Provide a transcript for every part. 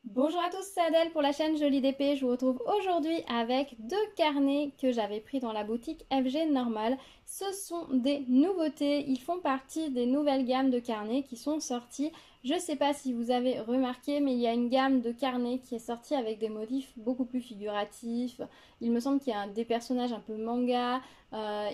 Bonjour à tous, c'est Adèle pour la chaîne Jolie d'épée. Je vous retrouve aujourd'hui avec deux carnets que j'avais pris dans la boutique FG Normal. Ce sont des nouveautés, ils font partie des nouvelles gammes de carnets qui sont sorties. Je ne sais pas si vous avez remarqué, mais il y a une gamme de carnets qui est sortie avec des motifs beaucoup plus figuratifs. Il me semble qu'il y a des personnages un peu manga,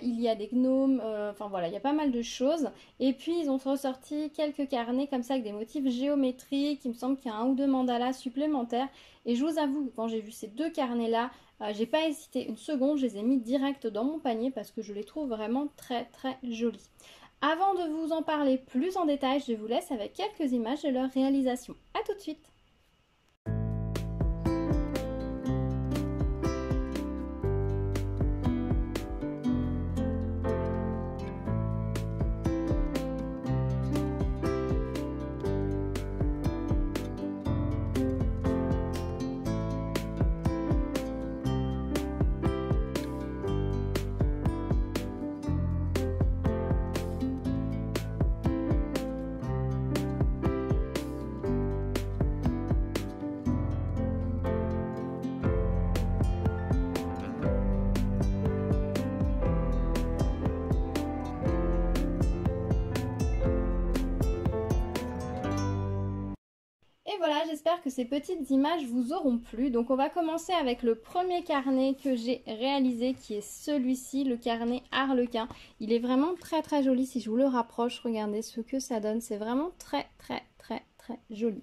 il y a des gnomes, enfin voilà, il y a pas mal de choses. Et puis ils ont ressorti quelques carnets comme ça avec des motifs géométriques. Il me semble qu'il y a un ou deux mandalas supplémentaires. Et je vous avoue que quand j'ai vu ces deux carnets-là, j'ai pas hésité une seconde, je les ai mis direct dans mon panier parce que je les trouve vraiment très très jolis. Avant de vous en parler plus en détail, je vous laisse avec quelques images de leur réalisation. A tout de suite! Et voilà, j'espère que ces petites images vous auront plu. Donc on va commencer avec le premier carnet que j'ai réalisé qui est celui-ci, le carnet Harlequin. Il est vraiment très très joli. Si je vous le rapproche, regardez ce que ça donne. C'est vraiment très très très très joli.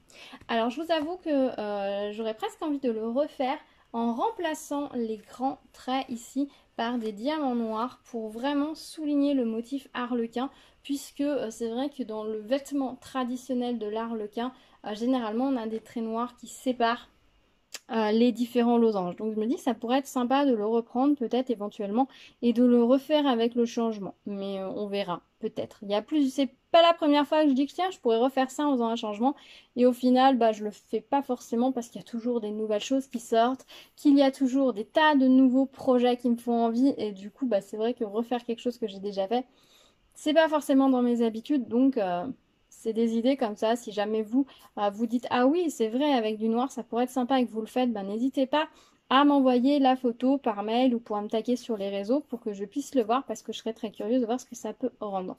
Alors je vous avoue que j'aurais presque envie de le refaire en remplaçant les grands traits ici par des diamants noirs pour vraiment souligner le motif harlequin, puisque c'est vrai que dans le vêtement traditionnel de l'harlequin, généralement on a des traits noirs qui séparent les différents losanges. Donc je me dis que ça pourrait être sympa de le reprendre peut-être éventuellement et de le refaire avec le changement. Mais on verra peut-être. Il y a plus, c'est pas la première fois que je dis que tiens, je pourrais refaire ça en faisant un changement. Et au final, bah, je le fais pas forcément parce qu'il y a toujours des nouvelles choses qui sortent, qu'il y a toujours des tas de nouveaux projets qui me font envie. Et du coup, bah, c'est vrai que refaire quelque chose que j'ai déjà fait, c'est pas forcément dans mes habitudes. Donc c'est des idées comme ça. Si jamais vous vous dites ah oui c'est vrai avec du noir ça pourrait être sympa et que vous le faites, ben n'hésitez pas à m'envoyer la photo par mail ou pour me taguer sur les réseaux pour que je puisse le voir parce que je serais très curieuse de voir ce que ça peut rendre.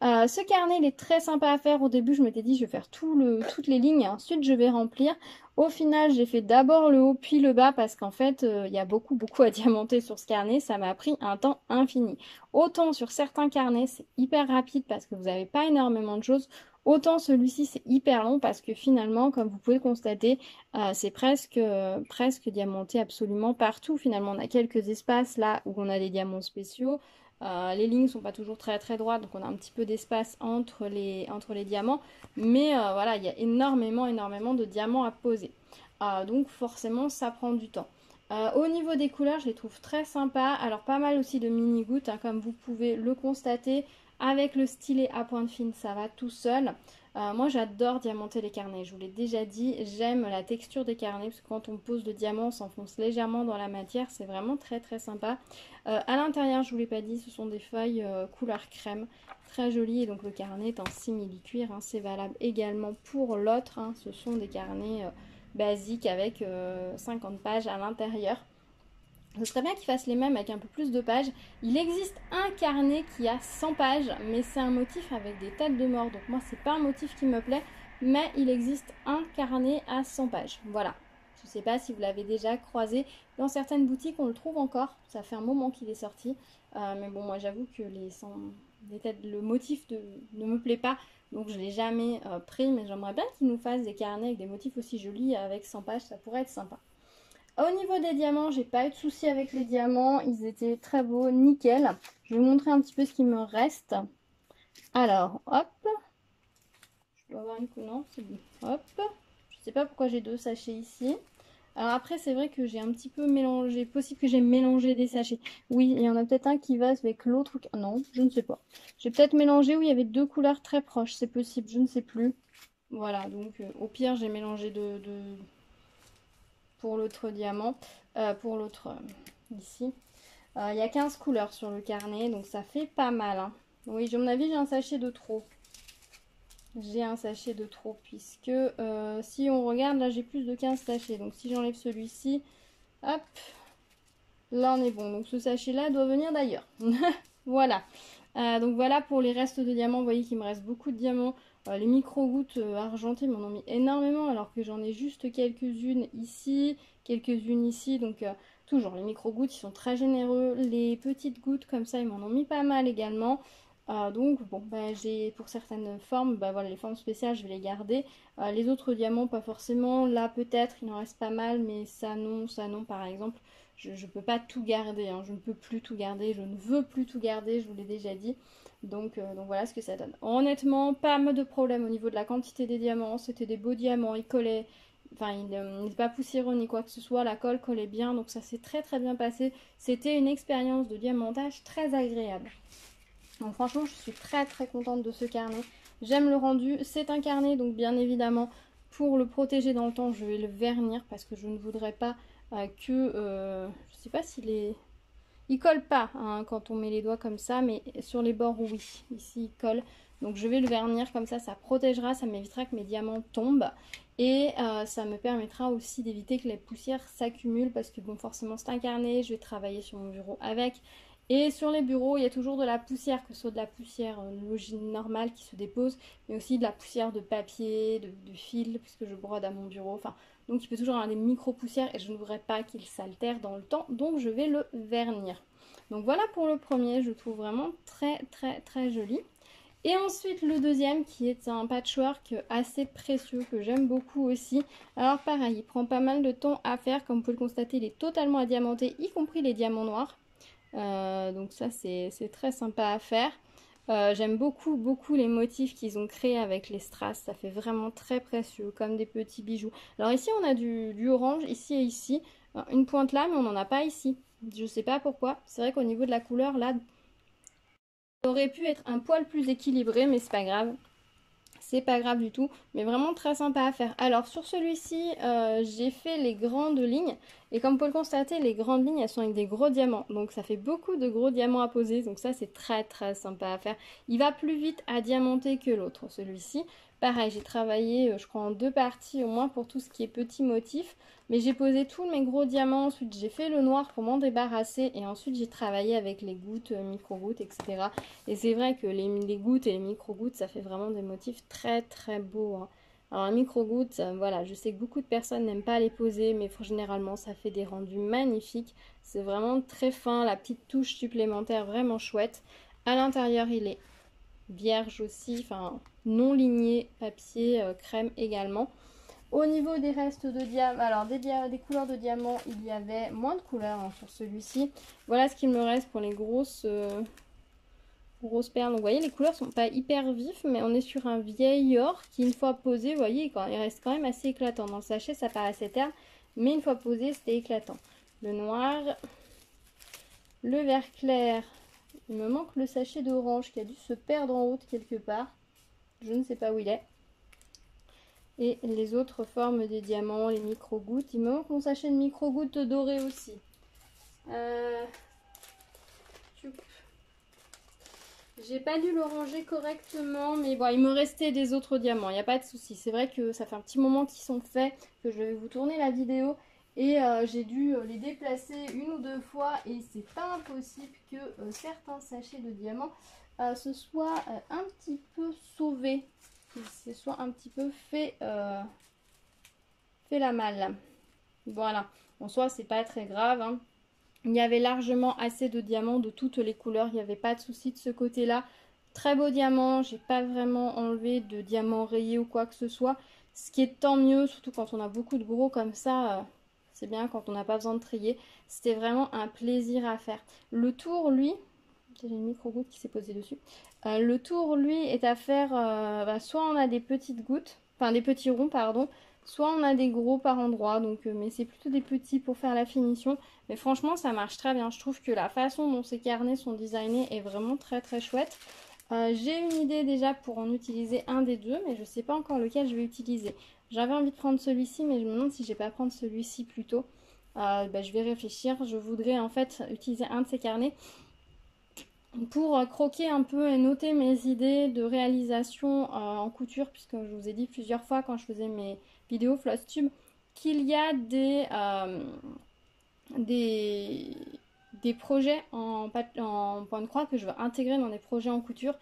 Ce carnet, il est très sympa à faire. Au début, je m'étais dit, je vais faire toutes les lignes et ensuite je vais remplir. Au final, j'ai fait d'abord le haut puis le bas parce qu'en fait, il y a beaucoup à diamanter sur ce carnet. Ça m'a pris un temps infini. Autant sur certains carnets, c'est hyper rapide parce que vous n'avez pas énormément de choses. Autant celui-ci, c'est hyper long parce que finalement, comme vous pouvez constater, c'est presque diamanté absolument partout. Finalement, on a quelques espaces là où on a des diamants spéciaux. Les lignes sont pas toujours très très droites, donc on a un petit peu d'espace entre les diamants. Mais voilà, il y a énormément de diamants à poser. Donc forcément, ça prend du temps. Au niveau des couleurs, je les trouve très sympas. Alors pas mal aussi de mini-gouttes, hein, comme vous pouvez le constater. Avec le stylet à pointe fine, ça va tout seul. Moi, j'adore diamanter les carnets. Je vous l'ai déjà dit, j'aime la texture des carnets parce que quand on pose le diamant, on s'enfonce légèrement dans la matière. C'est vraiment très très sympa. À l'intérieur, je vous l'ai pas dit, ce sont des feuilles couleur crème, très jolies. Et donc le carnet est en simili-cuir. Hein. C'est valable également pour l'autre. Hein. Ce sont des carnets basiques avec 50 pages à l'intérieur. Ce serait bien qu'ils fassent les mêmes avec un peu plus de pages. Il existe un carnet qui a 100 pages, mais c'est un motif avec des têtes de mort. Donc moi, c'est pas un motif qui me plaît, mais il existe un carnet à 100 pages. Voilà. Je ne sais pas si vous l'avez déjà croisé. Dans certaines boutiques, on le trouve encore. Ça fait un moment qu'il est sorti. Mais bon, moi, j'avoue que le motif ne me plaît pas. Donc, je ne l'ai jamais pris. Mais j'aimerais bien qu'ils nous fassent des carnets avec des motifs aussi jolis avec 100 pages. Ça pourrait être sympa. Au niveau des diamants, j'ai pas eu de soucis avec les diamants. Ils étaient très beaux, nickel. Je vais vous montrer un petit peu ce qui me reste. Alors, hop. Je dois avoir une non, c'est bon. Hop. Je sais pas pourquoi j'ai deux sachets ici. Alors après, c'est vrai que j'ai un petit peu mélangé. Possible que j'ai mélangé des sachets. Oui, il y en a peut-être un qui va avec l'autre. Non, je ne sais pas. J'ai peut-être mélangé où il y avait deux couleurs très proches. C'est possible, je ne sais plus. Voilà, donc au pire, j'ai mélangé pour l'autre diamant. Pour l'autre ici. Il y a 15 couleurs sur le carnet, donc ça fait pas mal. Hein. Oui, à mon avis, j'ai un sachet de trop. j'ai un sachet de trop, puisque si on regarde, là j'ai plus de 15 sachets. Donc si j'enlève celui-ci, hop, là on est bon. Donc ce sachet-là doit venir d'ailleurs. Voilà. Donc voilà pour les restes de diamants. Vous voyez qu'il me reste beaucoup de diamants. Les micro-gouttes argentées m'en ont mis énormément, alors que j'en ai juste quelques-unes ici, quelques-unes ici. Donc toujours, les micro-gouttes, ils sont très généreux. Les petites gouttes comme ça, ils m'en ont mis pas mal également. Donc bon, bah, j'ai pour certaines formes, bah, voilà, les formes spéciales, je vais les garder. Les autres diamants, pas forcément. Là, peut-être, il en reste pas mal, mais ça non, par exemple. Je ne peux pas tout garder, hein. Je ne peux plus tout garder, je ne veux plus tout garder, je vous l'ai déjà dit. Donc voilà ce que ça donne. Honnêtement, pas de problème au niveau de la quantité des diamants. C'était des beaux diamants, ils collaient. Enfin, il n'est pas poussiéreux ni quoi que ce soit. La colle collait bien, donc ça s'est très très bien passé. C'était une expérience de diamantage très agréable. Donc franchement, je suis très très contente de ce carnet. J'aime le rendu. C'est un carnet, donc bien évidemment, pour le protéger dans le temps, je vais le vernir parce que je ne voudrais pas je sais pas s'il est... Il colle pas hein, quand on met les doigts comme ça, mais sur les bords, oui. Ici, il colle. Donc je vais le vernir comme ça protégera, ça m'évitera que mes diamants tombent. Et ça me permettra aussi d'éviter que les poussières s'accumulent parce que bon, forcément, c'est un carnet, je vais travailler sur mon bureau avec. Et sur les bureaux, il y a toujours de la poussière, que ce soit de la poussière normale qui se dépose, mais aussi de la poussière de papier, de fil, puisque je brode à mon bureau. Enfin, donc il peut toujours avoir des micro-poussières et je ne voudrais pas qu'il s'altère dans le temps, donc je vais le vernir. Donc voilà pour le premier, je trouve vraiment très très très joli. Et ensuite le deuxième qui est un patchwork assez précieux que j'aime beaucoup aussi. Alors pareil, il prend pas mal de temps à faire, comme vous pouvez le constater, il est totalement adiamanté, y compris les diamants noirs. Donc ça c'est très sympa à faire. J'aime beaucoup les motifs qu'ils ont créés avec les strass, ça fait vraiment très précieux, comme des petits bijoux. Alors ici on a du orange, ici et ici, une pointe là, mais on n'en a pas ici. Je sais pas pourquoi, c'est vrai qu'au niveau de la couleur là, ça aurait pu être un poil plus équilibré, mais c'est pas grave. C'est pas grave du tout, mais vraiment très sympa à faire. Alors sur celui-ci, j'ai fait les grandes lignes. Et comme vous pouvez le constater, les grandes lignes, elles sont avec des gros diamants. Donc ça fait beaucoup de gros diamants à poser. Donc ça, c'est très très sympa à faire. Il va plus vite à diamanter que l'autre, celui-ci. Pareil, j'ai travaillé, je crois, en 2 parties au moins pour tout ce qui est petits motifs. Mais j'ai posé tous mes gros diamants. Ensuite, j'ai fait le noir pour m'en débarrasser. Et ensuite, j'ai travaillé avec les gouttes, micro-gouttes, etc. Et c'est vrai que les gouttes et les micro-gouttes, ça fait vraiment des motifs très très beaux, hein. Alors, les micro-gouttes, voilà, je sais que beaucoup de personnes n'aiment pas les poser, mais généralement, ça fait des rendus magnifiques. C'est vraiment très fin, la petite touche supplémentaire vraiment chouette. À l'intérieur, il est vierge aussi, enfin non ligné, papier, crème également. Au niveau des restes de diamants, alors des couleurs de diamants, il y avait moins de couleurs hein, sur celui-ci. Voilà ce qu'il me reste pour les grosses perles. Donc vous voyez, les couleurs sont pas hyper vives, mais on est sur un vieil or qui, une fois posé, vous voyez, il reste quand même assez éclatant. Dans le sachet, ça paraissait terne, mais une fois posé, c'était éclatant. Le noir, le vert clair. Il me manque le sachet d'orange qui a dû se perdre en route quelque part. Je ne sais pas où il est. Et les autres formes des diamants, les micro-gouttes. Il me manque mon sachet de micro-gouttes dorées aussi. J'ai pas dû le ranger correctement, mais bon, il me restait des autres diamants, il n'y a pas de souci. C'est vrai que ça fait un petit moment qu'ils sont faits, que je vais vous tourner la vidéo. Et j'ai dû les déplacer 1 ou 2 fois et c'est pas impossible que certains sachets de diamants se soient un petit peu sauvés, qu'ils se soient un petit peu fait la malle. Voilà, en soi c'est pas très grave, hein. Il y avait largement assez de diamants de toutes les couleurs, il n'y avait pas de souci de ce côté-là. Très beau diamant, j'ai pas vraiment enlevé de diamants rayés ou quoi que ce soit. Ce qui est tant mieux, surtout quand on a beaucoup de gros comme ça, c'est bien quand on n'a pas besoin de trier. C'était vraiment un plaisir à faire. Le tour, lui, j'ai une micro-goutte qui s'est posée dessus. Le tour, lui, est à faire, soit on a des petites gouttes, enfin des petits ronds, pardon, soit on a des gros par endroit, donc, mais c'est plutôt des petits pour faire la finition. Mais franchement, ça marche très bien. Je trouve que la façon dont ces carnets sont designés est vraiment très très chouette. J'ai une idée déjà pour en utiliser un des deux, mais je ne sais pas encore lequel je vais utiliser. J'avais envie de prendre celui-ci, mais je me demande si je ne vais pas prendre celui-ci plutôt. Je vais réfléchir. Je voudrais en fait utiliser un de ces carnets pour croquer un peu et noter mes idées de réalisation en couture, puisque je vous ai dit plusieurs fois quand je faisais mes vidéos Flosstube qu'il y a des, des projets en point de croix que je veux intégrer dans des projets en couture.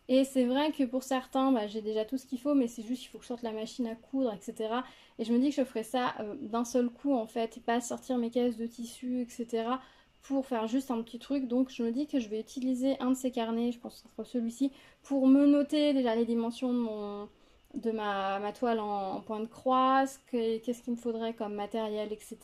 Et c'est vrai que pour certains, bah, j'ai déjà tout ce qu'il faut, mais c'est juste qu'il faut que je sorte la machine à coudre, etc. Et je me dis que je ferai ça d'un seul coup, en fait, et pas sortir mes caisses de tissu, etc. pour faire juste un petit truc. Donc je me dis que je vais utiliser un de ces carnets, je pense que ce sera celui-ci, pour me noter déjà les dimensions de ma toile en point de croix, qu'est-ce qu'il me faudrait comme matériel, etc.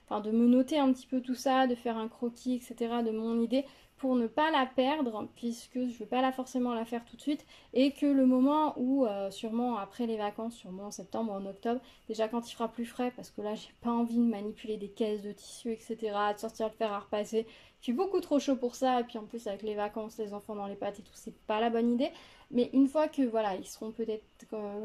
Enfin, de me noter un petit peu tout ça, de faire un croquis, etc. de mon idée pour ne pas la perdre, puisque je ne vais pas forcément la faire tout de suite, et que le moment où, sûrement après les vacances, sûrement en septembre ou en octobre, déjà quand il fera plus frais, parce que là j'ai pas envie de manipuler des caisses de tissu, etc., de sortir le fer à repasser, il fait beaucoup trop chaud pour ça, et puis en plus avec les vacances, les enfants dans les pattes et tout, c'est pas la bonne idée. Mais une fois que voilà, ils seront peut-être,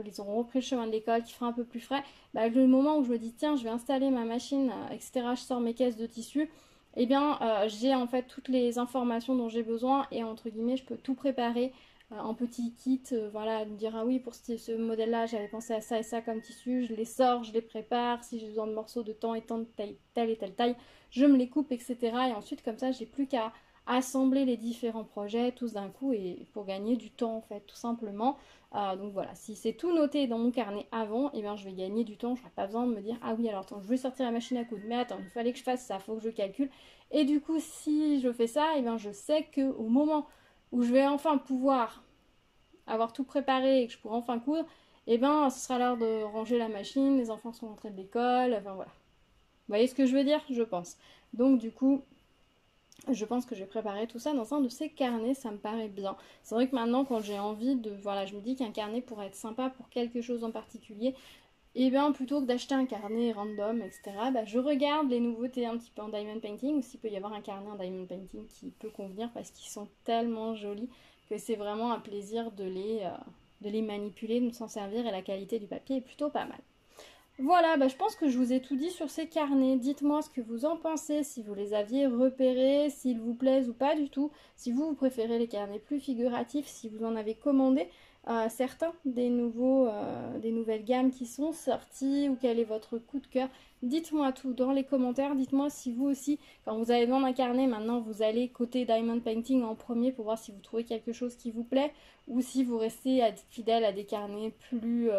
ils auront repris le chemin de l'école, qui fera un peu plus frais, bah, le moment où je me dis tiens, je vais installer ma machine, etc., je sors mes caisses de tissu, eh bien j'ai en fait toutes les informations dont j'ai besoin et entre guillemets je peux tout préparer en petit kit, voilà, me dire ah oui pour ce modèle là j'avais pensé à ça et ça comme tissu, je les sors, je les prépare, si j'ai besoin de morceaux de temps et temps de taille, telle et telle taille, je me les coupe, etc. Et ensuite comme ça j'ai plus qu'à assembler les différents projets tous d'un coup et pour gagner du temps en fait tout simplement. Donc voilà, si c'est tout noté dans mon carnet avant, et bien je vais gagner du temps, je n'aurai pas besoin de me dire ah oui alors attends je vais sortir la machine à coudre, mais attends il fallait que je fasse ça, il faut que je calcule. Et du coup si je fais ça, et bien je sais qu'au moment où je vais enfin pouvoir avoir tout préparé et que je pourrai enfin coudre, et bien ce sera l'heure de ranger la machine, les enfants sont rentrés de l'école, enfin voilà. Vous voyez ce que je veux dire, je pense. Donc du coup je pense que je vais préparer tout ça dans un de ces carnets, ça me paraît bien. C'est vrai que maintenant, quand j'ai envie de... Voilà, je me dis qu'un carnet pourrait être sympa pour quelque chose en particulier. Et bien, plutôt que d'acheter un carnet random, etc., bah, je regarde les nouveautés un petit peu en diamond painting, ou s'il peut y avoir un carnet en diamond painting qui peut convenir, parce qu'ils sont tellement jolis que c'est vraiment un plaisir de les manipuler, de s'en servir, et la qualité du papier est plutôt pas mal. Voilà, bah, je pense que je vous ai tout dit sur ces carnets. Dites-moi ce que vous en pensez, si vous les aviez repérés, s'ils vous plaisent ou pas du tout. Si vous préférez les carnets plus figuratifs, si vous en avez commandé certains des nouvelles gammes qui sont sorties ou quel est votre coup de cœur. Dites-moi tout dans les commentaires. Dites-moi si vous aussi, quand vous avez besoin d'un carnet, maintenant vous allez côté Diamond Painting en premier pour voir si vous trouvez quelque chose qui vous plaît ou si vous restez fidèle à des carnets plus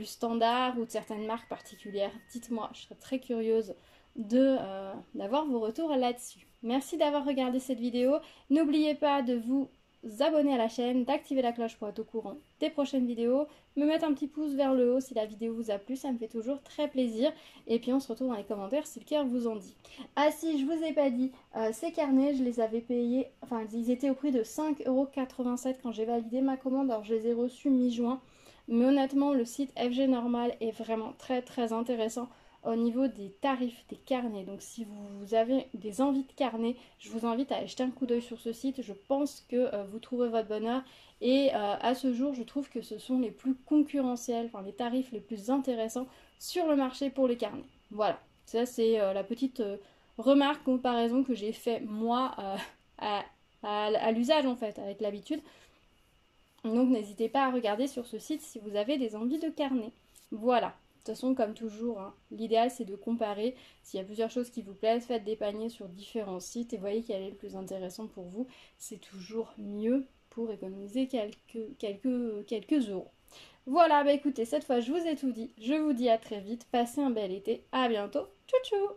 standard ou de certaines marques particulières. Dites-moi, je serais très curieuse d'avoir vos retours là-dessus. Merci d'avoir regardé cette vidéo. N'oubliez pas de vous abonner à la chaîne, d'activer la cloche pour être au courant des prochaines vidéos, me mettre un petit pouce vers le haut si la vidéo vous a plu, ça me fait toujours très plaisir. Et puis on se retrouve dans les commentaires si le cœur vous en dit. Ah si, je vous ai pas dit, ces carnets, je les avais payés, enfin ils étaient au prix de 5,87 € quand j'ai validé ma commande, alors je les ai reçus mi-juin. Mais honnêtement, le site FG Normal est vraiment très très intéressant au niveau des tarifs des carnets. Donc si vous avez des envies de carnets, je vous invite à jeter un coup d'œil sur ce site. Je pense que vous trouverez votre bonheur. Et à ce jour, je trouve que ce sont les plus concurrentiels, enfin les tarifs les plus intéressants sur le marché pour les carnets. Voilà, ça c'est la petite remarque, comparaison que j'ai fait moi à l'usage en fait, avec l'habitude. Donc n'hésitez pas à regarder sur ce site si vous avez des envies de carnet. Voilà, de toute façon comme toujours, hein, l'idéal c'est de comparer. S'il y a plusieurs choses qui vous plaisent, faites des paniers sur différents sites et voyez quel est le plus intéressant pour vous. C'est toujours mieux pour économiser quelques euros. Voilà, bah écoutez, cette fois je vous ai tout dit. Je vous dis à très vite, passez un bel été, à bientôt, tchou tchou.